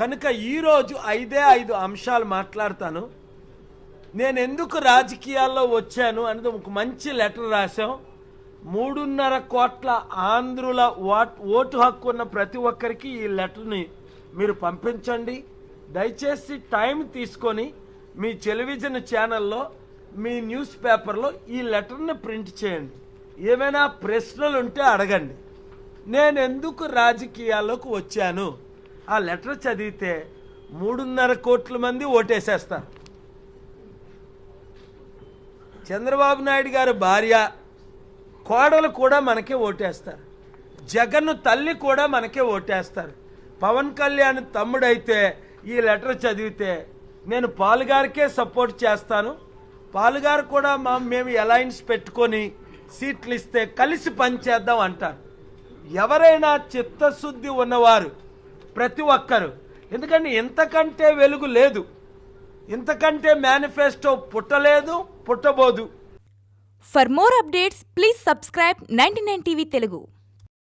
కనుక ఈరోజు 5 అంశాలు మాట్లాడతాను. నేను ఎందుకు రాజకీయాల్లో వచ్చాను అనేది ఒక మంచి లెటర్ రాశాం. 3.5 కోట్ల ఆంధ్రుల ఓటు హక్కు ఉన్న ప్రతి ఒక్కరికి ఈ లెటర్ని మీరు పంపించండి. దయచేసి టైం తీసుకొని మీ టెలివిజన్ ఛానల్లో, మీ న్యూస్ పేపర్లో ఈ లెటర్ని ప్రింట్ చేయండి. ఏమైనా ప్రశ్నలు ఉంటే అడగండి. నేను ఎందుకు రాజకీయాల్లోకి వచ్చాను ఆ లెటర్ చదివితే 3.5 కోట్ల మంది ఓటేసేస్తారు. చంద్రబాబు నాయుడు గారి భార్య, కోడలు కూడా మనకే ఓటేస్తారు. జగన్ తల్లి కూడా మనకే ఓటేస్తారు. పవన్ కళ్యాణ్ తమ్ముడైతే ఈ లెటర్ చదివితే నేను పాలుగారికే సపోర్ట్ చేస్తాను, పాలుగారు కూడా మేము అలయన్స్ పెట్టుకొని సీట్లు ఇస్తే కలిసి పనిచేద్దాం అంటారు. ఎవరైనా చిత్తశుద్ధి ఉన్నవారు ప్రతి ఒక్కరు, ఎందుకంటే ఇంతకంటే వెలుగు లేదు, ఇంతకంటే మేనిఫెస్టో పుట్టలేదు, పుట్టబోదు. For more updates, please subscribe 99 TV Telugu.